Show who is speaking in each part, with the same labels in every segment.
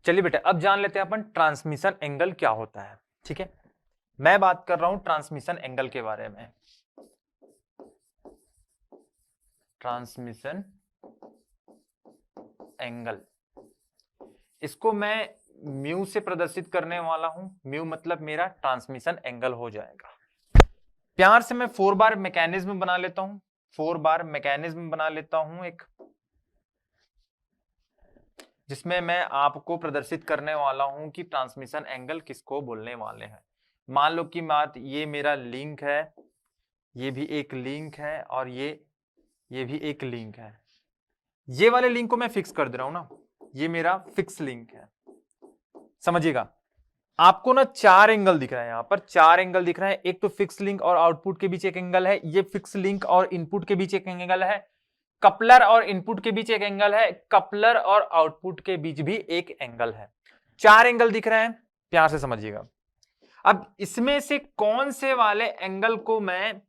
Speaker 1: चलिए बेटा अब जान लेते हैं अपन ट्रांसमिशन एंगल क्या होता है। ठीक है, मैं बात कर रहा हूं ट्रांसमिशन एंगल के बारे में। ट्रांसमिशन एंगल, इसको मैं म्यू से प्रदर्शित करने वाला हूं। म्यू मतलब मेरा ट्रांसमिशन एंगल हो जाएगा। प्यार से मैं 4 बार मैकेनिज्म बना लेता हूं, 4 बार मैकेनिज्म बना लेता हूं एक, जिसमें मैं आपको प्रदर्शित करने वाला हूं कि ट्रांसमिशन एंगल किसको बोलने वाले हैं। मान लो कि बात ये मेरा लिंक है, ये भी एक लिंक है और ये भी एक लिंक है। ये वाले लिंक को मैं फिक्स कर दे रहा हूं ना, ये मेरा फिक्स लिंक है। समझिएगा, आपको ना 4 एंगल दिख रहा है, यहां पर 4 एंगल दिख रहा है। एक तो फिक्स लिंक और आउटपुट के बीच एक एंगल है, ये फिक्स लिंक और इनपुट के बीच एक एंगल है, कपलर और इनपुट के बीच एक एंगल है, कपलर और आउटपुट के बीच भी एक एंगल है। 4 एंगल दिख रहे हैं, प्यार से समझिएगा। अब इसमें से कौन से वाले एंगल को मैं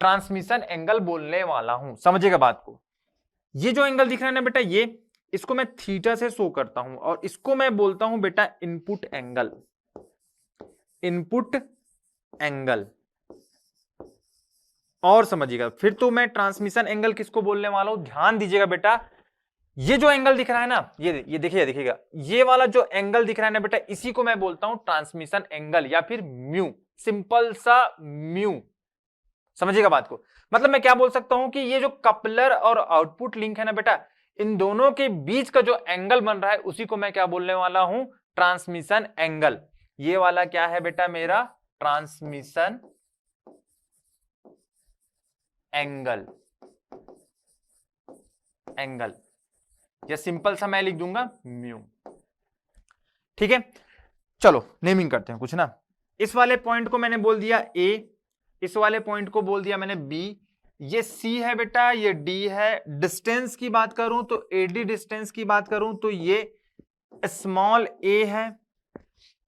Speaker 1: ट्रांसमिशन एंगल बोलने वाला हूं, समझिएगा बात को। ये जो एंगल दिख रहा है ना बेटा, ये इसको मैं थीटा से शो करता हूं और इसको मैं बोलता हूं बेटा इनपुट एंगल। इनपुट एंगल, और समझिएगा फिर तो मैं ट्रांसमिशन एंगल किसको बोलने वाला हूं, ध्यान दीजिएगा बेटा। ये जो एंगल दिख रहा है ना, ये देखिएगा, ये वाला जो एंगल दिख रहा है ना बेटा, इसी को मैं बोलता हूं ट्रांसमिशन एंगल या फिर म्यू, सिंपल सा म्यू। समझिएगा बात को, मतलब मैं क्या बोल सकता हूं कि ये जो कपलर और आउटपुट लिंक है ना बेटा, इन दोनों के बीच का जो एंगल बन रहा है उसी को मैं क्या बोलने वाला हूं, ट्रांसमिशन एंगल। ये वाला क्या है बेटा मेरा, ट्रांसमिशन एंगल। एंगल या सिंपल सा मैं लिख दूंगा म्यू। ठीक है, चलो नेमिंग करते हैं कुछ ना। इस वाले पॉइंट को मैंने बोल दिया ए, इस वाले पॉइंट को बोल दिया मैंने बी, ये सी है बेटा, ये डी है। डिस्टेंस की बात करूं तो एडी डिस्टेंस की बात करूं तो ये स्मॉल ए है।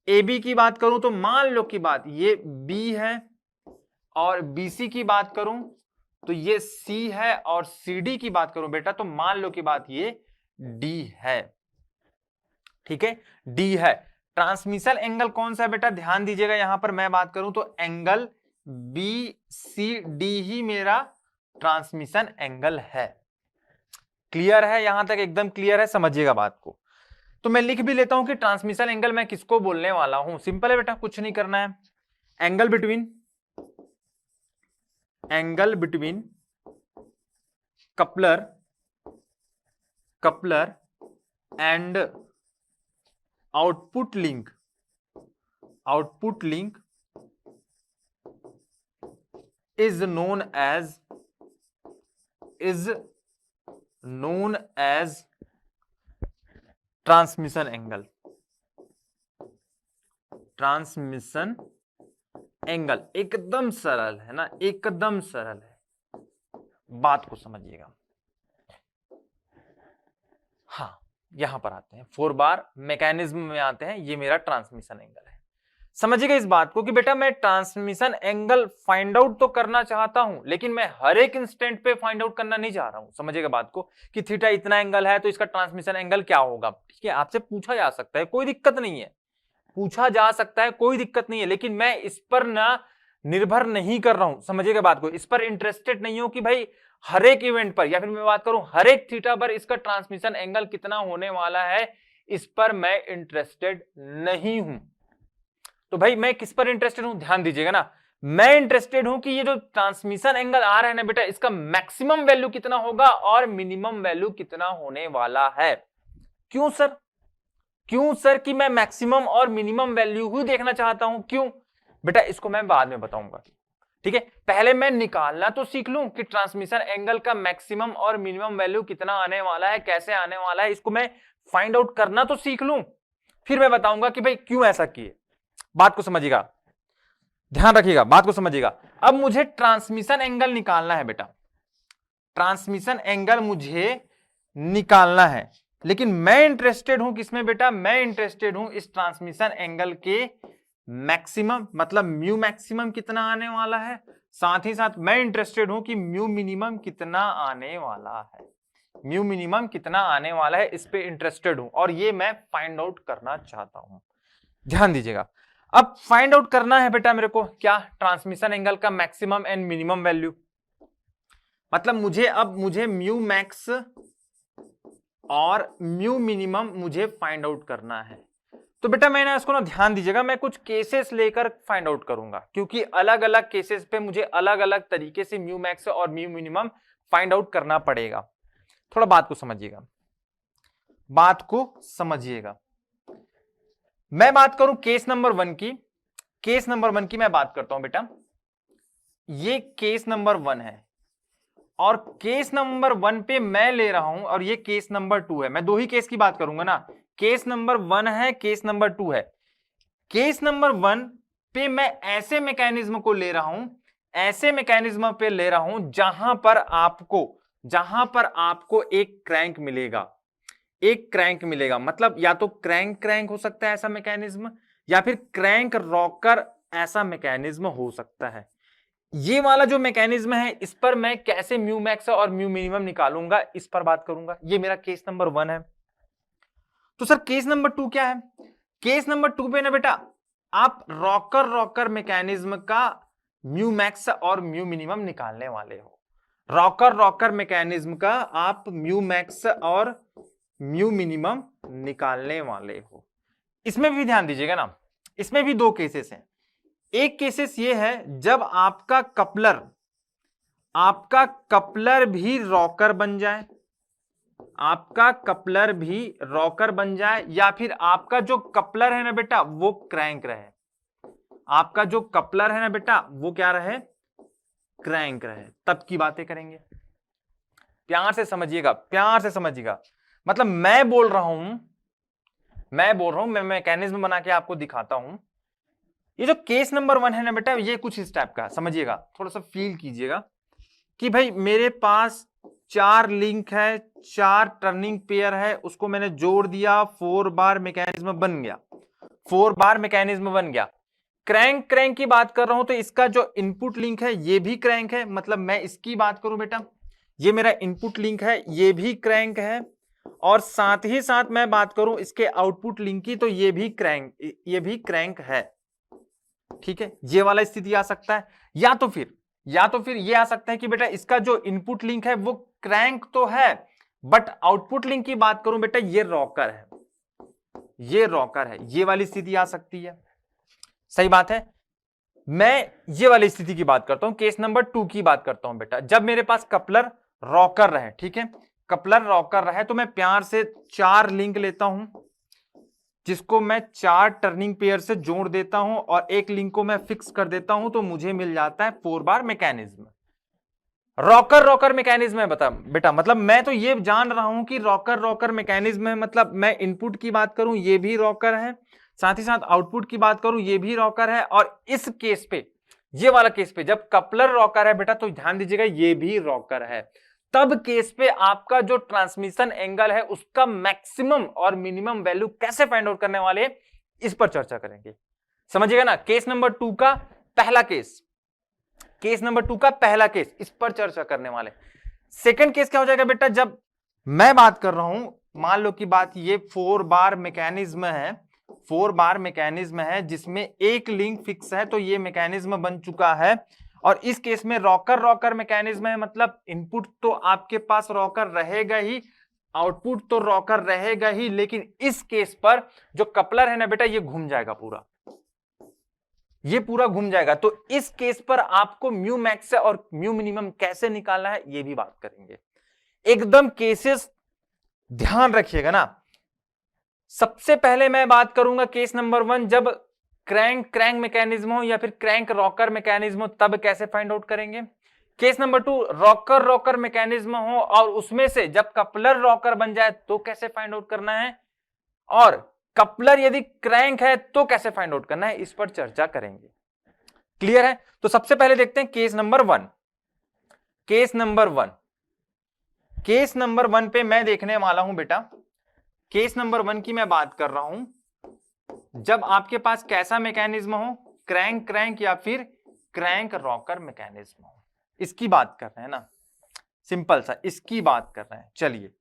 Speaker 1: ए बी की बात करूं तो मान लो की बात ये बी है, और बीसी की बात करूं तो ये सी है, और सीडी की बात करूं बेटा तो मान लो की बात ये डी है। ठीक है, डी है। ट्रांसमिशन एंगल कौन सा है बेटा, ध्यान दीजिएगा, यहां पर मैं बात करूं तो एंगल बी सी डी ही मेरा ट्रांसमिशन एंगल है। क्लियर है, यहां तक एकदम क्लियर है, समझिएगा बात को। तो मैं लिख भी लेता हूं कि ट्रांसमिशन एंगल मैं किसको बोलने वाला हूं। सिंपल है बेटा, कुछ नहीं करना है। Angle between coupler and output link is known as transmission angle. Transmission angle एकदम सरल है ना, एकदम सरल है, बात को समझिएगा। हाँ, यहां पर आते हैं, 4 बार मैकेनिज्म में आते हैं, ये मेरा ट्रांसमिशन एंगल है। समझिएगा इस बात को कि बेटा मैं ट्रांसमिशन एंगल फाइंड आउट तो करना चाहता हूं, लेकिन मैं हर एक इंस्टेंट पे फाइंड आउट करना नहीं चाह रहा हूं। समझिएगा बात को कि थीटा इतना एंगल है तो इसका ट्रांसमिशन एंगल क्या होगा। ठीक है, आपसे पूछा जा सकता है, कोई दिक्कत नहीं है, पूछा जा सकता है, कोई दिक्कत नहीं है, लेकिन मैं इस पर ना निर्भर नहीं कर रहा हूं। समझिएगा बात को, इस पर इंटरेस्टेड नहीं हूं कि भाई हर एक इवेंट पर, या फिर मैं बात करूं हर एक थीटा पर इसका ट्रांसमिशन एंगल कितना होने वाला है, इस पर मैं इंटरेस्टेड नहीं हूं। तो भाई मैं किस पर इंटरेस्टेड हूं, ध्यान दीजिएगा ना। मैं इंटरेस्टेड हूं कि ये जो ट्रांसमिशन एंगल आ रहा है ना बेटा, इसका मैक्सिमम वैल्यू कितना होगा और मिनिमम वैल्यू कितना होने वाला है। क्यों सर कि मैं मैक्सिमम और मिनिमम वैल्यू ही देखना चाहता हूं। क्यों बेटा, इसको मैं बाद में बताऊंगा। ठीक है, पहले मैं निकालना तो सीख लूं कि ट्रांसमिशन एंगल का मैक्सिमम और मिनिमम वैल्यू कितना आने वाला है, कैसे आने वाला है, इसको मैं फाइंड आउट करना तो सीख लूं, फिर मैं बताऊंगा कि भाई क्यों ऐसा किए। बात को समझिएगा, ध्यान रखिएगा, बात को समझिएगा। अब मुझे ट्रांसमिशन एंगल निकालना है बेटा, ट्रांसमिशन एंगल मुझे निकालना है, लेकिन मैं इंटरेस्टेड हूं किसमें बेटा, मैं इंटरेस्टेड हूं इस ट्रांसमिशन एंगल के मैक्सिमम, मतलब म्यू मैक्सिमम कितना आने वाला है, साथ ही साथ मैं इंटरेस्टेड हूं कि म्यू मिनिमम कितना आने वाला है। म्यू मिनिमम कितना आने वाला है इस पे इंटरेस्टेड हूं और ये मैं फाइंड आउट करना चाहता हूं। ध्यान दीजिएगा, अब फाइंड आउट करना है बेटा मेरे को क्या, ट्रांसमिशन एंगल का मैक्सिमम एंड मिनिमम वैल्यू। मतलब मुझे म्यू मैक्स और म्यू मिनिमम मुझे फाइंड आउट करना है। तो बेटा मैंने इसको ना ध्यान दीजिएगा, मैं कुछ केसेस लेकर फाइंड आउट करूंगा क्योंकि अलग अलग केसेस पे मुझे अलग अलग तरीके से म्यू मैक्स और म्यू मिनिमम फाइंड आउट करना पड़ेगा। थोड़ा बात को समझिएगा, बात को समझिएगा। मैं बात करूं केस नंबर 1 की, केस नंबर 1 की मैं बात करता हूं बेटा। ये केस नंबर 1 है और केस नंबर 1 पे मैं ले रहा हूं और ये केस नंबर 2 है। मैं दो ही केस की बात करूंगा ना, केस नंबर 1 है, केस नंबर 2 है। केस नंबर 1 पे मैं ऐसे मैकेनिज्म को ले रहा हूं, ऐसे मैकेनिज्म पे ले रहा हूं जहां पर आपको एक क्रैंक मिलेगा, एक क्रैंक मिलेगा। मतलब या तो क्रैंक हो सकता है ऐसा मैकेनिज्म, या फिर क्रैंक रॉकर ऐसा मैकेनिज्म हो सकता है। ये वाला जो मैकेनिज्म है इस पर मैं कैसे म्यू मैक्स और म्यू मिनिमम निकालूंगा इस पर बात करूंगा। ये मेरा केस नंबर 1 है। तो सर केस नंबर 2 क्या है? केस नंबर 2 पे ना बेटा आप रॉकर मैकेनिज्म का म्यू मैक्स और म्यू मिनिमम निकालने वाले हो। रॉकर मैकेनिज्म का आप म्यू मैक्स और म्यू मिनिमम निकालने वाले हो। इसमें भी ध्यान दीजिएगा ना, इसमें भी दो केसेस हैं। एक केसेस ये है जब आपका कपलर भी रॉकर बन जाए, आपका कपलर भी रॉकर बन जाए, या फिर आपका जो कपलर है ना बेटा वो क्रैंक रहे। आपका जो कपलर है ना बेटा वो क्या रहे, क्रैंक रहे, तब की बातें करेंगे। प्यार से समझिएगा, प्यार से समझिएगा। मतलब मैं बोल रहा हूं, मैं मैकेनिज्म बना के आपको दिखाता हूं। ये जो केस नंबर 1 है ना बेटा ये कुछ इस टाइप का, समझिएगा, थोड़ा सा फील कीजिएगा कि भाई मेरे पास 4 लिंक है, 4 टर्निंग पेयर है, उसको मैंने जोड़ दिया, 4 बार मैकेनिज्म बन गया, 4 बार मैकेनिज्म बन गया। क्रैंक की बात कर रहा हूं तो इसका जो इनपुट लिंक है ये भी क्रैंक है। मतलब मैं इसकी बात करूं बेटा, ये मेरा इनपुट लिंक है, ये भी क्रैंक है, और साथ ही साथ मैं बात करूं इसके आउटपुट लिंक की तो ये भी क्रैंक है। ठीक है, ये वाला स्थिति आ सकता है। या तो फिर ये आ सकता है कि बेटा इसका जो इनपुट लिंक है वो क्रैंक तो है बट आउटपुट लिंक की बात करूं बेटा ये रॉकर है, ये वाली स्थिति आ सकती है। सही बात है। मैं ये वाली स्थिति की बात करता हूं, केस नंबर 2 की बात करता हूं बेटा, जब मेरे पास कपलर रॉकर रहे। ठीक है, कपलर रॉकर रहे तो मैं प्यार से 4 लिंक लेता हूं जिसको मैं 4 टर्निंग पेयर से जोड़ देता हूं और एक लिंक को मैं फिक्स कर देता हूं तो मुझे मिल जाता है 4 बार मैकेनिज्म। रॉकर मैकेनिज्म है बता बेटा, मतलब मैं तो ये जान रहा हूं कि रॉकर मैकेनिज्म है। मतलब मैं इनपुट की बात करूं ये भी रॉकर है, साथ ही साथ आउटपुट की बात करूं ये भी रॉकर है, और इस केस पे, ये वाला केस पे जब कपलर रॉकर है बेटा तो ध्यान दीजिएगा ये भी रॉकर है। तब केस पे आपका जो ट्रांसमिशन एंगल है उसका मैक्सिमम और मिनिमम वैल्यू कैसे फाइंड आउट करने वाले हैं इस पर चर्चा करेंगे। समझिएगा ना, केस नंबर 2 का पहला केस, इस पर चर्चा करने वाले। सेकंड केस क्या हो जाएगा बेटा, जब मैं बात कर रहा हूं, मान लो कि बात ये 4 बार मैकेनिज्म है, 4 बार मैकेनिज्म है जिसमें एक लिंक फिक्स है तो ये मैकेनिज्म बन चुका है। और इस केस में रॉकर मैकेनिज्म है, मतलब इनपुट तो आपके पास रॉकर रहेगा ही, आउटपुट तो रॉकर रहेगा ही, लेकिन इस केस पर जो कपलर है ना बेटा ये घूम जाएगा पूरा, ये पूरा घूम जाएगा। तो इस केस पर आपको म्यू मैक्स और म्यू मिनिमम कैसे निकालना है ये भी बात करेंगे। एकदम केसेस ध्यान रखिएगा ना। सबसे पहले मैं बात करूंगा केस नंबर 1, जब क्रैंक मैकेनिज्म हो या फिर क्रैंक रॉकर मैकेनिज्म हो तब कैसे फाइंड आउट करेंगे। केस नंबर 2 रॉकर मैकेनिज्म हो और उसमें से जब कपलर रॉकर बन जाए तो कैसे फाइंड आउट करना है, और कपलर यदि क्रैंक है तो कैसे फाइंड आउट करना है, इस पर चर्चा करेंगे। क्लियर है? तो सबसे पहले देखते हैं केस नंबर 1। केस नंबर 1 पे मैं देखने वाला हूं बेटा, केस नंबर 1 की मैं बात कर रहा हूं जब आपके पास कैसा मैकेनिज्म हो, क्रैंक या फिर क्रैंक रॉकर मैकेनिज्म हो, इसकी बात कर रहे हैं ना। सिंपल सा इसकी बात कर रहे हैं। चलिए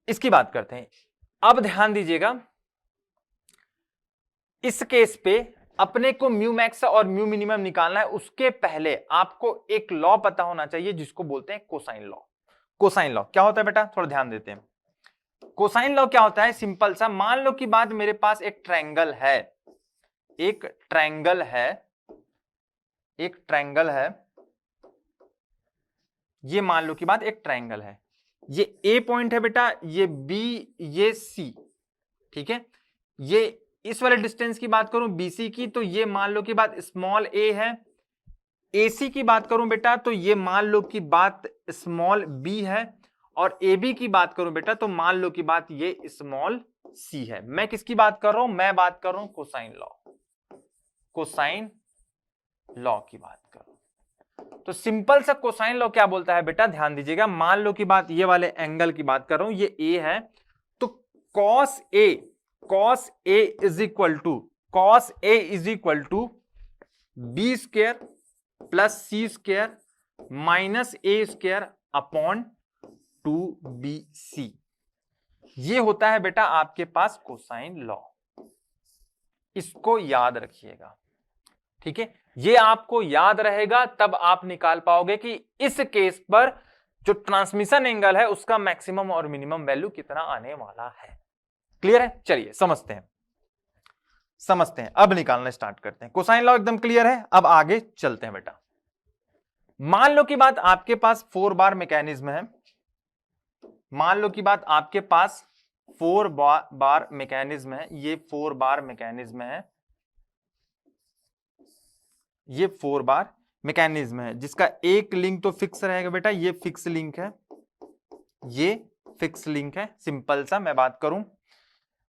Speaker 1: इसकी बात करते हैं। अब ध्यान दीजिएगा, इस केस पे अपने को म्यू मैक्स और म्यू मिनिमम निकालना है, उसके पहले आपको एक लॉ पता होना चाहिए जिसको बोलते हैं कोसाइन लॉ। कोसाइन लॉ क्या होता है बेटा, थोड़ा ध्यान देते हैं। कोसाइन लॉ क्या होता है, सिंपल सा, मान लो कि बात मेरे पास एक ट्रायंगल है, एक ट्रायंगल है, एक ट्रायंगल है, ये मान लो कि बात एक ट्रायंगल है, ये ए पॉइंट है बेटा, ये बी, ये सी, ठीक है। ये इस वाले डिस्टेंस की बात करूं बीसी की, तो ये मान लो कि बात स्मॉल ए है। एसी की बात करूं बेटा तो ये मान लो कि बात स्मॉल बी है, और ए बी की बात करूं बेटा तो मान लो कि बात ये स्मॉल सी है। मैं किसकी बात कर रहा हूं, मैं बात कर रहा हूं कोसाइन लॉ, कोसाइन लॉ की बात कर रहा हूं। तो सिंपल सा कोसाइन लॉ क्या बोलता है बेटा, ध्यान दीजिएगा, मान लो कि बात ये वाले एंगल की बात कर रहा हूं, ये ए है, तो cos A is equal to B square plus C square minus A square upon 2bc। ये होता है बेटा आपके पास कोसाइन लॉ, इसको याद रखिएगा, ठीक है। ये आपको याद रहेगा तब आप निकाल पाओगे कि इस केस पर जो ट्रांसमिशन एंगल है उसका मैक्सिमम और मिनिमम वैल्यू कितना आने वाला है। क्लियर है, चलिए समझते हैं, अब निकालना स्टार्ट करते हैं। कोसाइन लॉ एकदम क्लियर है, अब आगे चलते हैं बेटा। मान लो कि बात आपके पास 4 बार मैकेनिज्म है, मान लो कि बात आपके पास 4 बार मैकेनिज्म है, ये 4 बार मैकेनिज्म है, ये 4 बार मैकेनिज्म है, जिसका एक लिंक तो फिक्स रहेगा बेटा, ये फिक्स लिंक है, ये फिक्स लिंक है, सिंपल सा मैं बात करूं।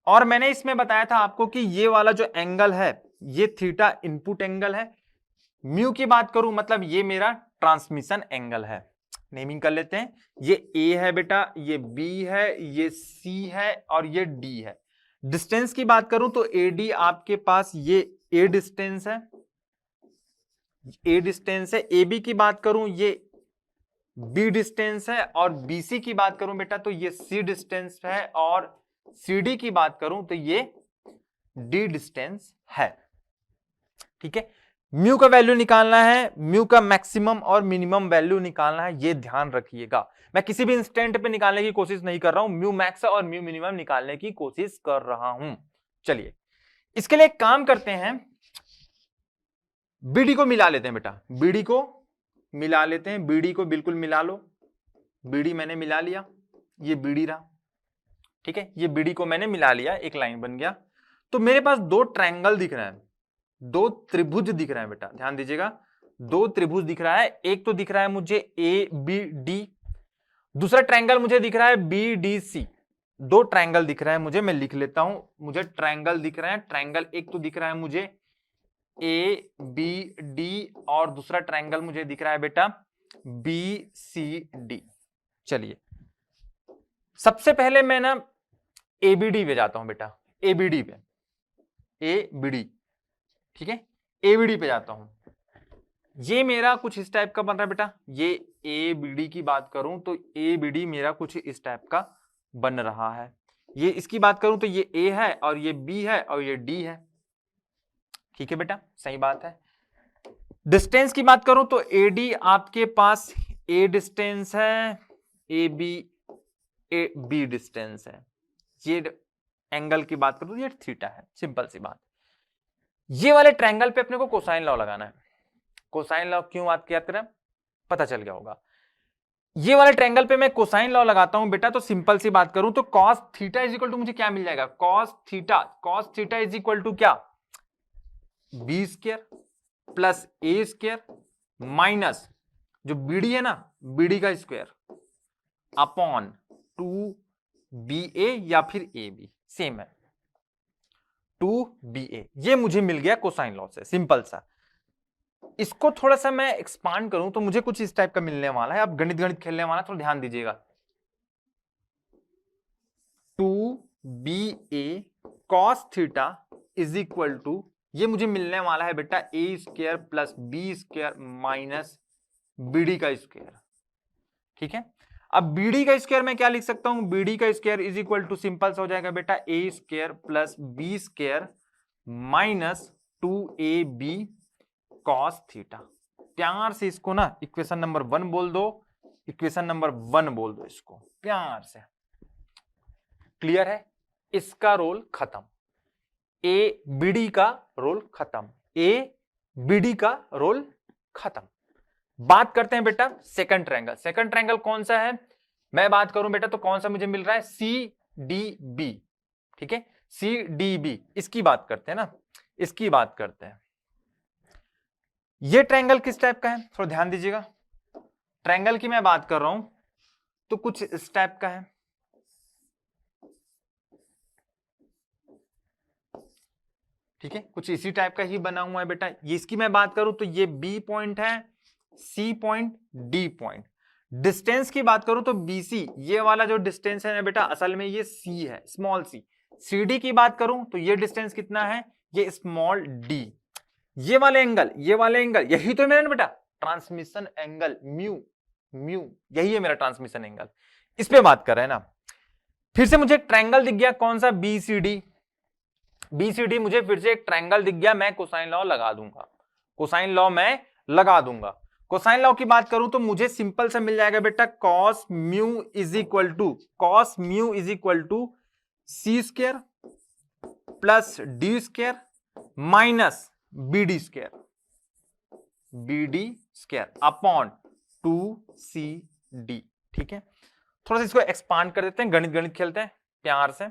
Speaker 1: और मैंने इसमें बताया था आपको कि ये वाला जो एंगल है ये थीटा इनपुट एंगल है। म्यू की बात करूं मतलब ये मेरा ट्रांसमिशन एंगल है। नेमिंग कर लेते हैं, ये ए है बेटा, ये बी है, ये सी है और ये डी है। डिस्टेंस की बात करूं तो एडी आपके पास ये ए डिस्टेंस है, ए डिस्टेंस है। ए बी की बात करूं ये बी डिस्टेंस है, और बीसी की बात करूं बेटा तो ये सी डिस्टेंस है, और सीडी की बात करूं तो ये डी डिस्टेंस है, ठीक है। म्यू का वैल्यू निकालना है, म्यू का मैक्सिमम और मिनिमम वैल्यू निकालना है, ये ध्यान रखिएगा। मैं किसी भी इंस्टेंट पे निकालने की कोशिश नहीं कर रहा हूं, म्यू मैक्स और म्यू मिनिमम निकालने की कोशिश कर रहा हूं। चलिए इसके लिए एक काम करते हैं, बीडी को मिला लेते हैं बेटा, बीडी को मिला लेते हैं, बीडी को बिल्कुल मिला लो। बीडी मैंने मिला लिया, ये बीडी रहा, ठीक है, ये बीडी को मैंने मिला लिया, एक लाइन बन गया। तो मेरे पास 2 ट्रायंगल दिख रहे हैं, 2 त्रिभुज दिख रहे हैं बेटा, ध्यान दीजिएगा, 2 त्रिभुज दिख रहा है। एक तो दिख रहा है मुझे ए बी डी, दूसरा ट्रायंगल मुझे दिख रहा है बी डी सी। 2 ट्रायंगल दिख रहे हैं मुझे, मैं लिख लेता हूं, मुझे ट्रायंगल दिख रहे हैं। ट्रायंगल एक तो दिख रहा है मुझे ए बी डी, और दूसरा ट्रायंगल मुझे दिख रहा है बेटा बी सी डी। चलिए सबसे पहले मैं ना एबीडी पे जाता हूं बेटा, एबीडी पे, एबीडी, ठीक है, एबीडी पे जाता हूं। ये मेरा कुछ इस टाइप का बन रहा है बेटा, ये एबीडी की बात करूं तो एबीडी मेरा कुछ इस टाइप का बन रहा है। ये इसकी बात करूं तो ये ए है, और ये बी है, और ये डी है, ठीक है बेटा, सही बात है। डिस्टेंस की बात करूं तो एडी आपके पास ए डिस्टेंस है, ए बी डिस्टेंस है। ये एंगल की बात करूं तो ये थीटा है, सिंपल सी बात। ये वाले ट्रायंगल पे अपने को कोसाइन लॉ लगाना है। कोसाइन लॉ क्यों बात किया करें, पता चल गया होगा। ये वाले ट्रायंगल पे मैं कोसाइन लॉ लगाता हूं बेटा, तो सिंपल सी बात करूं तो cos theta is equal to मुझे क्या मिल जाएगा, cos theta is equal to क्या, B square plus A square minus जो बीडी है ना, बीडी का स्क्वायर अपॉन 2ba या फिर ए बी, सेम है 2ba। ये मुझे मिल गया कोसाइन लॉ से, सिंपल सा। इसको थोड़ा सा मैं एक्सपांड करूं तो मुझे कुछ इस टाइप का मिलने वाला है। अब गणित खेलने वाला, थोड़ा ध्यान दीजिएगा। 2ba cos theta is equal to, ये मुझे मिलने वाला है बेटा A square plus B square minus BD का स्क्वायर। ठीक है। अब बीडी का स्क्वायर मैं क्या लिख सकता हूं, बीडी का square is equal to simple सा हो जाएगा बेटा A square plus B square minus 2ab cos theta. प्यार से इसको ना इक्वेशन नंबर 1 बोल दो, इक्वेशन नंबर 1 बोल दो इसको प्यार से। क्लियर है, इसका रोल खत्म, ए बीडी का रोल खत्म, ए बीडी का रोल खत्म। बात करते हैं बेटा सेकंड ट्रायंगल। सेकंड ट्रायंगल कौन सा है, मैं बात करूं बेटा तो कौन सा मुझे मिल रहा है, सी डी बी। ठीक है, सी डी बी, इसकी बात करते हैं ना, इसकी बात करते हैं। ये ट्रायंगल किस टाइप का है, थोड़ा ध्यान दीजिएगा। ट्रायंगल की मैं बात कर रहा हूं तो कुछ इस टाइप का है, ठीक है, कुछ इसी टाइप का ही बना हुआ है बेटा। ये इसकी मैं बात करूं तो ये बी पॉइंट है, C point, D point. Distance की बात करूं तो बीसी, ये वाला जो डिस्टेंस है ना बेटा असल में ये सी है, स्मॉल सी। सीडी की बात करूं तो ये डिस्टेंस कितना है, ये स्मॉल डी। ये वाले एंगल, ये वाले एंगल, यही तो मेरा ना बेटा ट्रांसमिशन एंगल, म्यू म्यू, यही है मेरा ट्रांसमिशन एंगल। इस पे बात कर रहे हैं ना। फिर से मुझे ट्रायंगल दिख गया, कौन सा, बीसीडी। बीसीडी मुझे फिर से एक ट्रायंगल दिख गया, मैं कोसाइन लॉ लगा दूंगा, कोसाइन लॉ मैं लगा दूंगा। कोसाइन लॉ की बात करूं तो मुझे सिंपल सा मिल जाएगा बेटा cos mu is equal to, cos mu is equal to C square plus D square minus BD square, BD square upon 2cd। ठीक है, थोड़ा सा इसको एक्सपांड कर देते हैं, गणित गणित खेलते हैं प्यार से।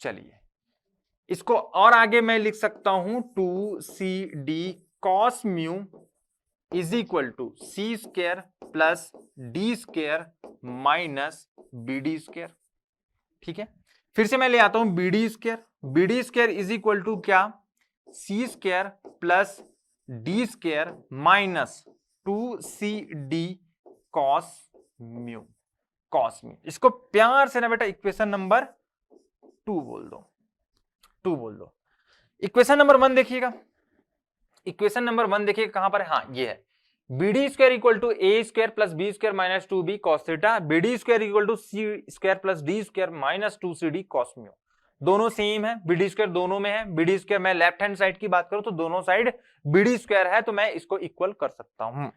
Speaker 1: चलिए इसको और आगे मैं लिख सकता हूं 2cd cos mu is equal to C square plus D square minus BD square. ठीक है, फिर से मैं ले आता हूं BD square, BD square is equal to क्या, C square plus D square minus 2cd cos mu, cos mu. इसको प्यार से ना बेटा इक्वेशन नंबर 2 बोल दो, 2 बोल दो। इक्वेशन नंबर 1 देखिएगा, इक्वेशन नंबर 1 देखिएगा कहां पर है, हाँ ये है, BD square equal to A square plus B square minus 2b cos theta, BD square equal to C square plus D square minus 2cd cos mu. दोनों सेम है, बीडी स्क्वायर दोनों में है, बीडी स्क्वायर मैं left hand side की बात करूं तो दोनों साइड बीडी स्क्वायर है, तो मैं इसको इक्वल कर सकता हूं।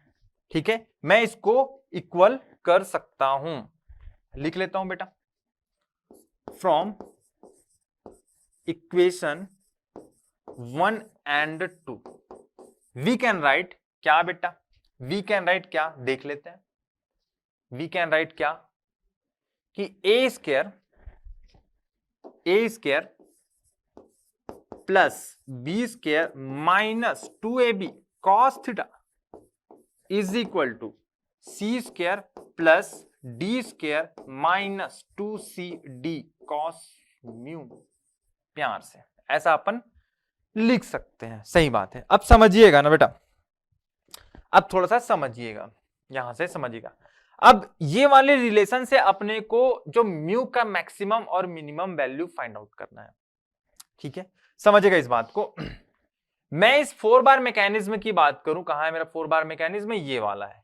Speaker 1: ठीक है, मैं इसको इक्वल कर सकता हूं, लिख लेता हूं बेटा, from equation 1 and 2 we can write क्या बेटा, वी कैन राइट क्या, देख लेते हैं। वी कैन राइट क्या कि A square plus B square minus 2ab cos theta is equal to C square plus D square minus 2cd cos mu. प्यार से ऐसा अपन लिख सकते हैं, सही बात है। अब समझिएगा ना बेटा, अब थोड़ा सा समझिएगा, यहां से समझिएगा। अब ये वाले रिलेशन से अपने को जो म्यू का मैक्सिमम और मिनिमम वैल्यू फाइंड आउट करना है। ठीक है, समझिएगा इस बात को। मैं इस 4 बार मैकेनिज्म की बात करूं, कहां है मेरा 4 बार मैकेनिज्म, ये वाला है।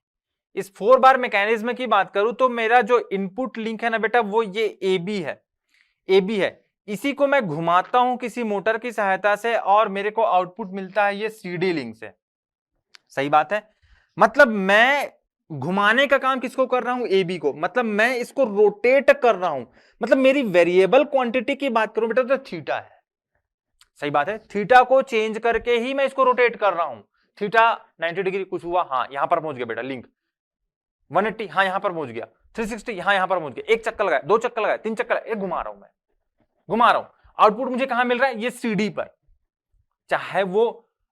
Speaker 1: इस 4 बार मैकेनिज्म की बात करूं तो मेरा जो इनपुट लिंक है ना बेटा वो ये ए बी है, ए बी है। इसी को मैं घुमाता हूं किसी मोटर की सहायता से और मेरे को आउटपुट मिलता है ये सीडी लिंक से। सही बात है, मतलब मैं घुमाने का काम किसको कर रहा हूं, ए बी को, मतलब मैं इसको रोटेट कर रहा हूं। मतलब मेरी वेरिएबल क्वांटिटी की बात करूं बेटा तो थीटा है। सही बात है, थीटा को चेंज करके ही मैं इसको रोटेट कर रहा हूं। थीटा 90 डिग्री कुछ हुआ, हाँ यहां पर पहुंच गया बेटा लिंक, 180 हाँ यहां पर पहुंच गया, 360 हाँ यहां पर पहुंच गया। एक चक्कर लगाया, 2 चक्कर लगाया, 3 चक्कर, एक घुमा रहा हूं मैं, घुमा रहा हूं। आउटपुट मुझे कहां मिल रहा है, ये सीडी पर। चाहे वो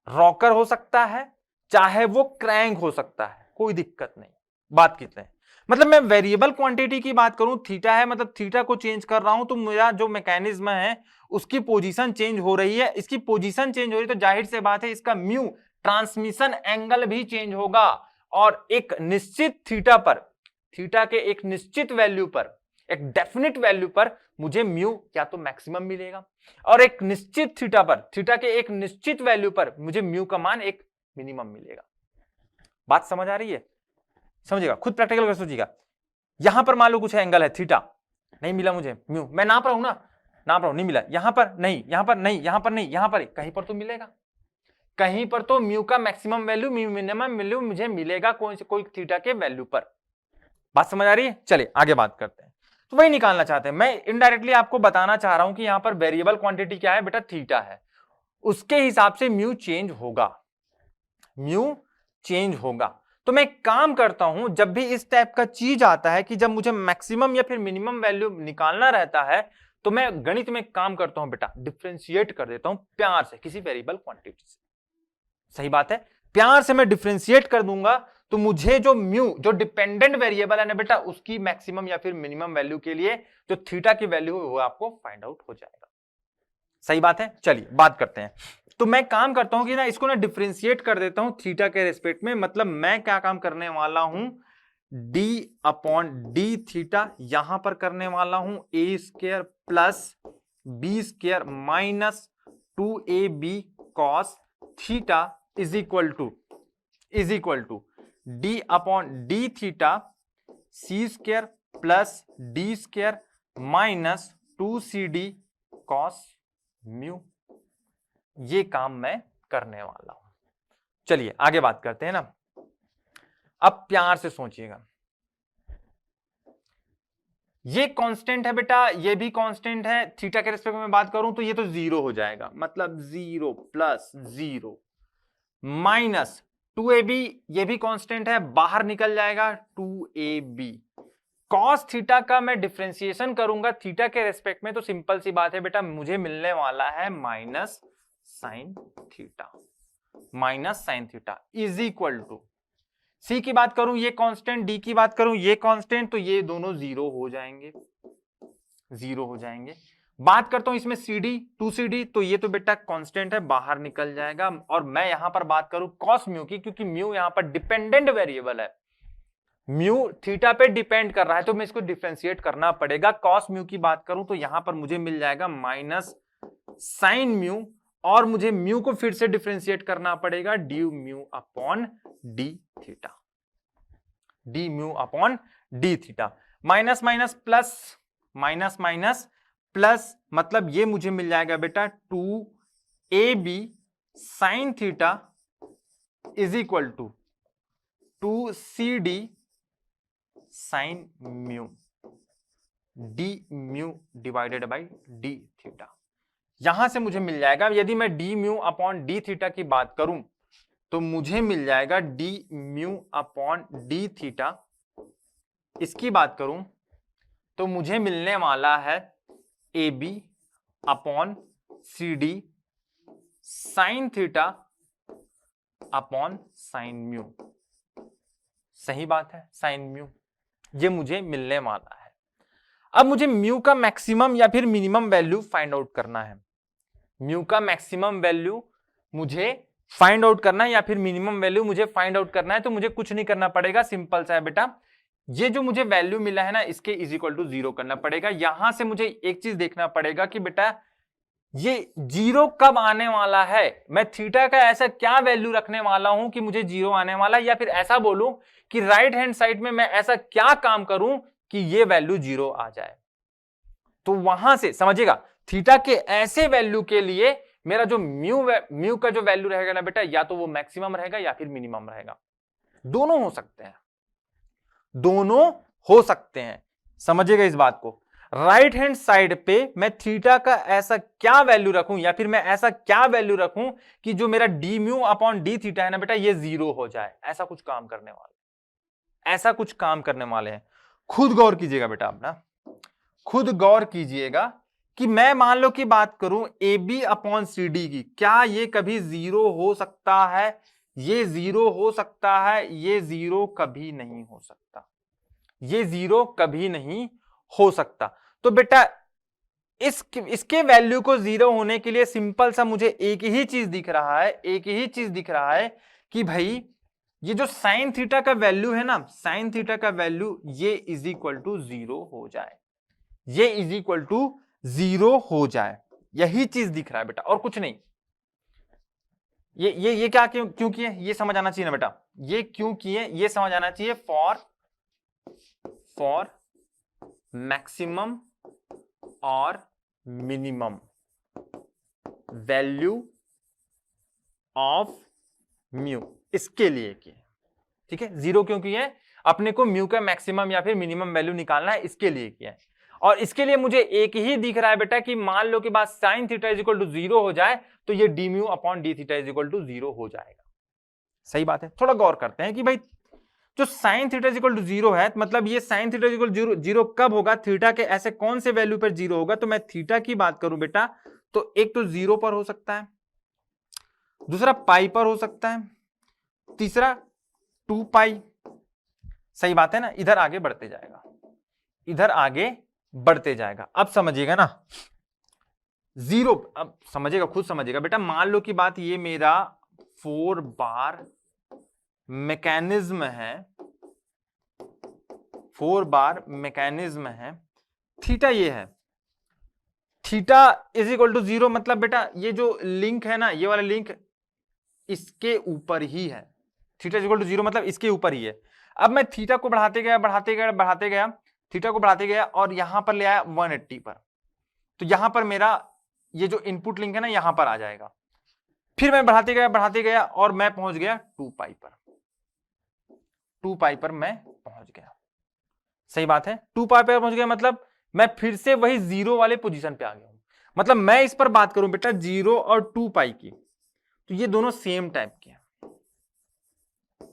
Speaker 1: रॉकर हो सकता है, चाहे वो क्रैंक हो सकता है, कोई दिक्कत नहीं। बात कितने, मतलब मैं वेरिएबल क्वांटिटी की बात करूं, थीटा है, मतलब थीटा को चेंज कर रहा हूं तो मेरा जो मैकेनिज्म है उसकी पोजीशन चेंज हो रही है। इसकी पोजीशन चेंज हो रही है तो जाहिर से बात है इसका म्यू ट्रांसमिशन एंगल भी चेंज होगा। और एक निश्चित थीटा पर, थीटा के एक निश्चित वैल्यू पर, एक डेफिनेट वैल्यू पर मुझे म्यू या तो मैक्सिमम मिलेगा और एक निश्चित थीटा पर, थीटा के एक निश्चित वैल्यू पर मुझे म्यू का मान एक मिनिमम मिलेगा। बात समझ आ रही है, समझिएगा, खुद प्रैक्टिकल कर सोचिएगा। यहां पर मान लो कुछ एंगल है थीटा, नहीं मिला मुझे म्यू, मैं नाप रहा हूं ना, नाप रहा हूं, नहीं मिला, यहां पर नहीं, यहां पर नहीं, यहां पर नहीं, यहां पर कहीं पर तो मिलेगा, कहीं पर तो म्यू का maximum value, mu minimum value मुझे मिलेगा कोई थीटा के वैल्यू पर। बात समझ आ रही है? चलिए आगे बात करते हैं। तो वही निकालना चाहते हैं, मैं इनडायरेक्टली आपको बताना चाह रहा हूं कि यहां पर वेरिएबल क्वांटिटी क्या है बेटा, थीटा है, उसके हिसाब से म्यू चेंज होगा, म्यू चेंज होगा। तो मैं काम करता हूं, जब भी इस टाइप का चीज आता है कि जब मुझे मैक्सिमम या फिर मिनिमम वैल्यू निकालना रहता है, तो मैं गणित में काम करता हूं बेटा, डिफरेंशिएट कर देता हूं प्यार से किसी वेरिएबल क्वांटिटी से। सही बात है, प्यार से मैं डिफरेंशिएट कर दूंगा, तो मुझे जो म्यू, जो डिपेंडेंट वेरिएबल है ना बेटा, उसकी मैक्सिमम या फिर मिनिमम वैल्यू के लिए जो थीटा की वैल्यू है वो आपको फाइंड आउट हो जाएगा। सही बात है, चलिए बात करते हैं। तो मैं काम करता हूं कि ना इसको ना डिफरेंशिएट कर देता हूं थीटा के रेस्पेक्ट में, मतलब मैं क्या काम करने वाला हूं, डी अपॉन डी थीटा यहां पर करने वाला हूं, A square plus B square minus 2ab cos theta is equal to D upon D theta C square plus D square minus 2cd cos mu. ये काम मैं करने वाला हूं। चलिए आगे बात करते हैं ना। अब प्यार से सोचिएगा, ये कांस्टेंट है बेटा, ये भी कांस्टेंट है, थीटा के रिस्पेक्ट में बात करूं तो ये तो जीरो हो जाएगा, मतलब 0 प्लस 0 माइनस 2ab, ये भी कांस्टेंट है, बाहर निकल जाएगा 2ab। कॉस थीटा का मैं डिफरेंशिएशन करूंगा थीटा के रेस्पेक्ट में, तो सिंपल सी बात है बेटा, मुझे मिलने वाला है minus sine theta, minus sine theta is equal to, C की बात करूं ये कांस्टेंट, डी की बात करूं ये कांस्टेंट, तो ये दोनों जीरो हो जाएंगे, जीरो हो जाएंगे। बात करता हूं इसमें CD 2CD, तो ये तो बेटा कांस्टेंट है, बाहर निकल जाएगा। और मैं यहां पर बात करूं कॉस म्यू की, क्योंकि म्यू यहां पर डिपेंडेंट वेरिएबल है, म्यू थीटा पे डिपेंड कर रहा है, तो मैं इसको डिफरेंशिएट करना पड़ेगा। कॉस म्यू की बात करूं तो यहां पर मुझे मिल जाएगा माइनस साइन म्यू, और मुझे म्यू को फिर से डिफरेंशिएट करना पड़ेगा D mu upon D theta, D mu upon D theta. Minus minus plus, minus minus plus, मतलब ये मुझे मिल जाएगा बेटा 2ab sine theta is equal to 2cd sine mu, D mu divided by D theta. यहां से मुझे मिल जाएगा, यदि मैं D mu upon D theta की बात करूं तो मुझे मिल जाएगा D mu upon D theta. इसकी बात करूं तो मुझे मिलने वाला है A B upon C D sine theta upon sine mu. सही बात है, साइन म्यू, ये मुझे मिलने वाला है। अब मुझे म्यू का मैक्सिमम या फिर मिनिमम वैल्यू फाइंड आउट करना है, म्यू का मैक्सिमम वैल्यू मुझे फाइंड आउट करना है या फिर मिनिमम वैल्यू मुझे फाइंड आउट करना है। तो मुझे कुछ नहीं करना पड़ेगा, सिंपल सा है बेटा, ये जो मुझे वैल्यू मिला है ना, इसके इज इक्वल टू 0 करना पड़ेगा। यहां से मुझे एक चीज देखना पड़ेगा कि बेटा ये 0 कब आने वाला है, मैं थीटा का ऐसा क्या वैल्यू रखने वाला हूं कि मुझे 0 आने वाला है, या फिर ऐसा बोलूं कि राइट हैंड साइड में मैं ऐसा क्या काम करूं कि ये वैल्यू 0 आ जाए। तो वहां से समझिएगा, थीटा के ऐसे वैल्यू के लिए मेरा जो म्यू का जो वैल्यू रहेगा ना बेटा, या तो वो मैक्सिमम रहेगा या फिर मिनिमम रहेगा, दोनों हो सकते हैं, दोनों हो सकते हैं। समझिएगा इस बात को, राइट हैंड साइड पे मैं थीटा का ऐसा क्या वैल्यू रखूं या फिर मैं ऐसा क्या वैल्यू रखूं कि जो मेरा D mu upon D theta है ना बेटा, ये 0 हो जाए। ऐसा कुछ काम करने वाले, ऐसा कुछ काम करने वाले हैं। खुद गौर कीजिएगा बेटा, अपना खुद गौर कीजिएगा कि मैं मान लो कि बात करूं A B upon C D की, क्या ये कभी 0 हो सकता है? ये 0 हो सकता है, ये 0 कभी नहीं हो सकता, ये 0 कभी नहीं हो सकता। तो बेटा इसके वैल्यू को 0 होने के लिए सिंपल सा मुझे एक ही चीज दिख रहा है, एक ही चीज दिख रहा है कि भाई ये जो साइन थीटा का वैल्यू है ना, साइन थीटा का वैल्यू ये इज इक्वल टू 0 हो जाए, ये इज इक्वल टू 0 हो जाए, यही चीज दिख रहा है बेटा, और कुछ नहीं। ये क्या क्यों किया, ये समझ आना चाहिए ना बेटा। ये क्यों किए ये समझ आना चाहिए। फॉर मैक्सिमम और मिनिमम वैल्यू ऑफ म्यू, इसके लिए किए। ठीक है, जीरो क्यों किए, अपने को म्यू का मैक्सिमम या फिर मिनिमम वैल्यू निकालना है, इसके लिए किया है। और इसके लिए मुझे एक ही दिख रहा है बेटा कि मान लो कि बात sine theta is equal to 0 हो जाए तो ये D mu upon D theta is equal to 0 हो जाएगा। सही बात है। थोड़ा गौर करते हैं कि भाई जो sine theta is equal to 0 है, मतलब ये sine theta is equal to 0 कब होगा, थीटा के ऐसे कौन से वैल्यू पर 0 होगा। तो मैं थीटा की बात करूं बेटा तो एक तो 0 पर हो सकता है, दूसरा पाई पर हो सकता है, तीसरा 2 पाई। सही बात है ना, इधर आगे बढ़ते जाएगा, इधर आगे बढ़ते जाएगा। अब समझिएगा ना, 0 अब समझिएगा, खुद समझिएगा बेटा। मान लो कि बात ये मेरा 4 बार मैकेनिज्म है, 4 बार मैकेनिज्म है, थीटा ये है, थीटा इज इक्वल टू 0, मतलब बेटा ये जो लिंक है ना, ये वाला लिंक इसके ऊपर ही है। थीटा इज इक्वल टू 0 मतलब इसके ऊपर ही है। अब मैं थीटा को बढ़ाते गया बढ़ाते गया बढ़ाते गया, थीटा को बढ़ाते गया और यहां पर ले आया 180 पर, तो यहां पर मेरा ये जो इनपुट लिंक है ना यहां पर आ जाएगा। फिर मैं बढ़ाते गया और मैं पहुंच गया 2 पाई पर, 2 पाई पर मैं पहुंच गया। सही बात है, 2 पाई पर पहुंच गया मतलब मैं फिर से वही 0 वाले पोजीशन पे आ गया हूं। मतलब मैं इस पर बात करूं बेटा 0 और 2 पाई की, तो ये दोनों सेम टाइप के हैं।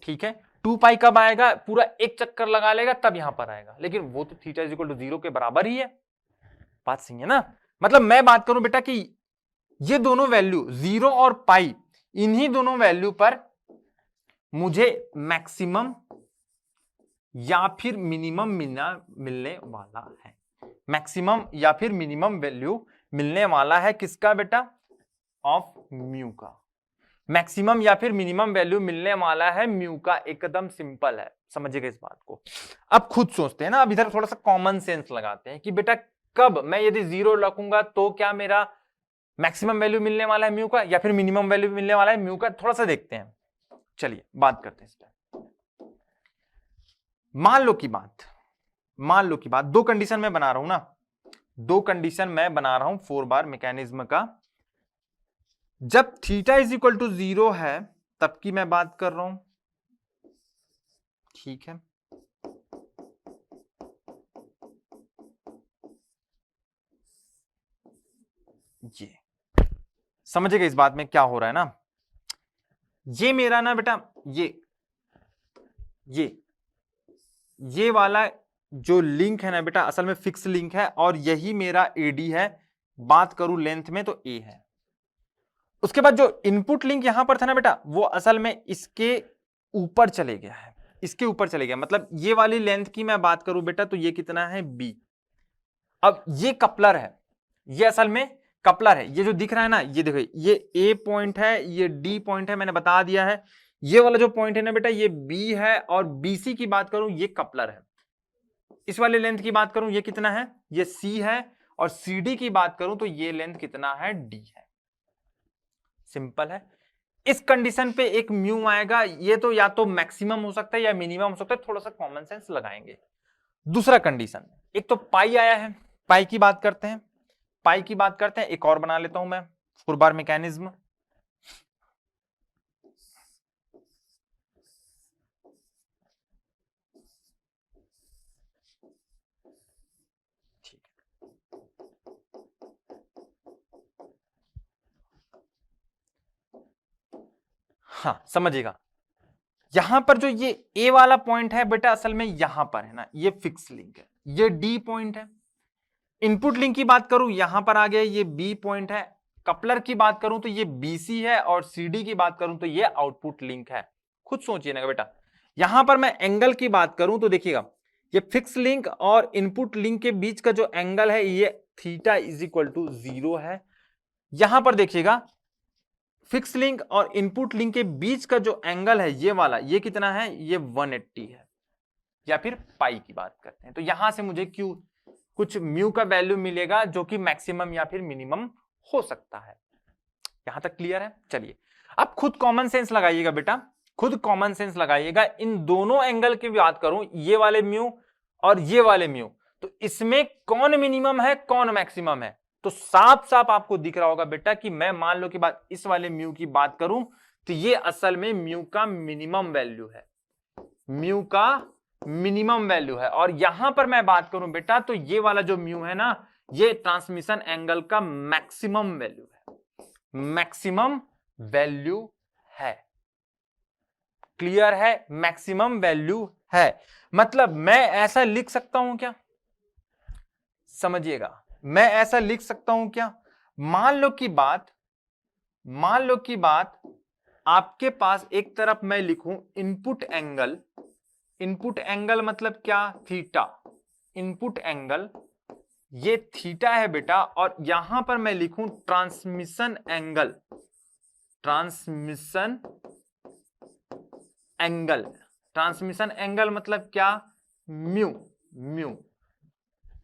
Speaker 1: ठीक है, 2 पाई कब आएगा, पूरा एक चक्कर लगा लेगा तब यहां पर आएगा, लेकिन वो तो थीटा इज इक्वल टू 0 के बराबर ही है। बात सही है ना। मतलब मैं बात करूं बेटा कि ये दोनों वैल्यू 0 और पाई, इन्हीं दोनों वैल्यू पर मुझे मैक्सिमम या फिर मिनिमम मिलने वाला है। मैक्सिमम या फिर मिनिमम वैल्यू मिलने वाला है किसका बेटा, ऑफ म्यू का। मैक्सिमम या फिर मिनिमम वैल्यू मिलने वाला है म्यू का, एकदम सिंपल है, समझिएगा इस बात को। अब खुद सोचते हैं ना, अब इधर थोड़ा सा कॉमन सेंस लगाते हैं कि बेटा कब मैं यदि 0 रखूंगा तो क्या मेरा मैक्सिमम वैल्यू मिलने वाला है म्यू का या फिर मिनिमम वैल्यू मिलने वाला है म्यू का, थोड़ा सा देखते हैं। चलिए बात करते हैं इस पर। मान लो की बात 2 कंडीशन में बना रहा हूं ना, 2 कंडीशन मैं बना रहा हूं 4 बार मैकेनिज्म का। जब थीटा इज इक्वल टू 0 है तब की मैं बात कर रहा हूं। ठीक है, ये समझिएगा इस बात में क्या हो रहा है ना। ये मेरा ना बेटा ये वाला जो लिंक है ना बेटा असल में फिक्स लिंक है, और यही मेरा एडी है। बात करूं लेंथ में तो ए है। उसके बाद जो इनपुट लिंक यहां पर था ना बेटा वो असल में इसके ऊपर चले गया है, इसके ऊपर चले गया। मतलब ये वाली लेंथ की मैं बात करूं बेटा तो ये कितना है बी। अब ये कपलर है, ये असल में कपलर है। ये जो दिख रहा है ना, ये देखो ये ए पॉइंट है, ये डी पॉइंट है, मैंने बता दिया है। ये वाला जो पॉइंट है ना बेटा ये बी है, और बीसी की बात करूं ये कपलर है। इस वाले लेंथ की बात करूं ये कितना है, ये सी है, और सीडी की बात करूं तो ये लेंथ कितना है, डी है। सिंपल है। इस कंडीशन पे एक म्यू आएगा, ये तो या तो मैक्सिमम हो सकता है या मिनिमम हो सकता है, थोड़ा सा कॉमन सेंस लगाएंगे। दूसरा कंडीशन, एक तो पाई आया है, पाई की बात करते हैं, पाई की बात करते हैं। एक और बना लेता हूं मैं 4 बार मैकेनिज्म। ठीक है, हाँ समझिएगा। यहां पर जो ये ए वाला पॉइंट है बेटा असल में यहां पर है ना, ये फिक्स लिंक है, ये डी पॉइंट है। इनपुट लिंक की बात करूं यहां पर आ गया, ये बी पॉइंट है। कपलर की बात करूं तो ये बीसी है, और सीडी की बात करूं तो ये आउटपुट लिंक है। खुद सोचिए ना बेटा, यहां पर मैं एंगल की बात करूं तो देखिएगा ये फिक्स लिंक और इनपुट लिंक के बीच का जो एंगल है ये थीटा इज इक्वल टू 0 है। यहां पर देखिएगा फिक्स लिंक और इनपुट लिंक के बीच का जो एंगल है ये वाला, ये कितना है, ये 180 है। या फिर पाई की बात करते हैं तो यहां से मुझे क्यू कुछ म्यू का वैल्यू मिलेगा जो कि मैक्सिमम या फिर मिनिमम हो सकता है। यहां तक क्लियर है। चलिए अब खुद कॉमन सेंस लगाइएगा बेटा खुद कॉमन सेंस लगाइएगा। इन दोनों एंगल की बात करूं, ये वाले म्यू और ये वाले म्यू, तो इसमें कौन मिनिमम है कौन मैक्सिमम है? तो साफ साफ आपको दिख रहा होगा बेटा कि मैं मान लो कि बात इस वाले म्यू की बात करूं तो ये असल में म्यू का मिनिमम वैल्यू है, म्यू का मिनिमम वैल्यू है। और यहां पर मैं बात करूं बेटा तो ये वाला जो म्यू है ना, ये ट्रांसमिशन एंगल का मैक्सिमम वैल्यू है, मैक्सिमम वैल्यू है। क्लियर है? मैक्सिमम वैल्यू है। मतलब मैं ऐसा लिख सकता हूं क्या? समझिएगा, मैं ऐसा लिख सकता हूं क्या? मान लो की बात आपके पास एक तरफ मैं लिखूं इनपुट एंगल, इनपुट एंगल मतलब क्या? थीटा, इनपुट एंगल ये थीटा है बेटा, और यहां पर मैं लिखूं transmission angle, transmission angle, transmission angle मतलब क्या? Mu, mu.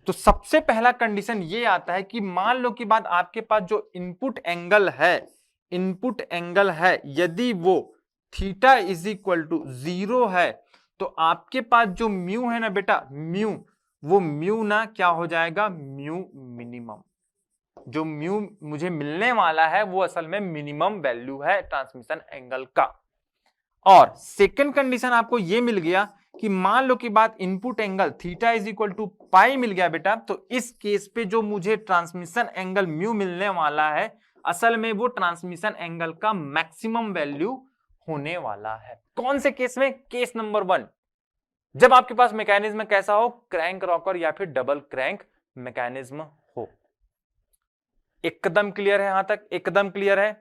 Speaker 1: तो सबसे पहला कंडीशन ये आता है कि मान लो कि बात आपके पास जो इनपुट एंगल है, इनपुट एंगल है, यदि वो थीटा इज इक्वल टू 0 है तो आपके पास जो म्यू है ना बेटा, म्यू, वो म्यू ना क्या हो जाएगा? Mu minimum. जो म्यू मुझे मिलने वाला है वो असल में मिनिमम वैल्यू है ट्रांसमिशन एंगल का। और सेकंड कंडीशन आपको ये मिल गया कि मान लो कि बात input angle theta is equal to pi मिल गया बेटा, तो इस केस पे जो मुझे ट्रांसमिशन एंगल म्यू मिलने वाला है असल में वो ट्रांसमिशन एंगल का मैक्सिमम वैल्यू होने वाला है। कौन से केस में? केस नंबर 1, जब आपके पास मैकेनिज्म कैसा हो? क्रैंक रॉकर या फिर डबल क्रैंक मैकेनिज्म हो। एकदम क्लियर है? यहां तक एकदम क्लियर है?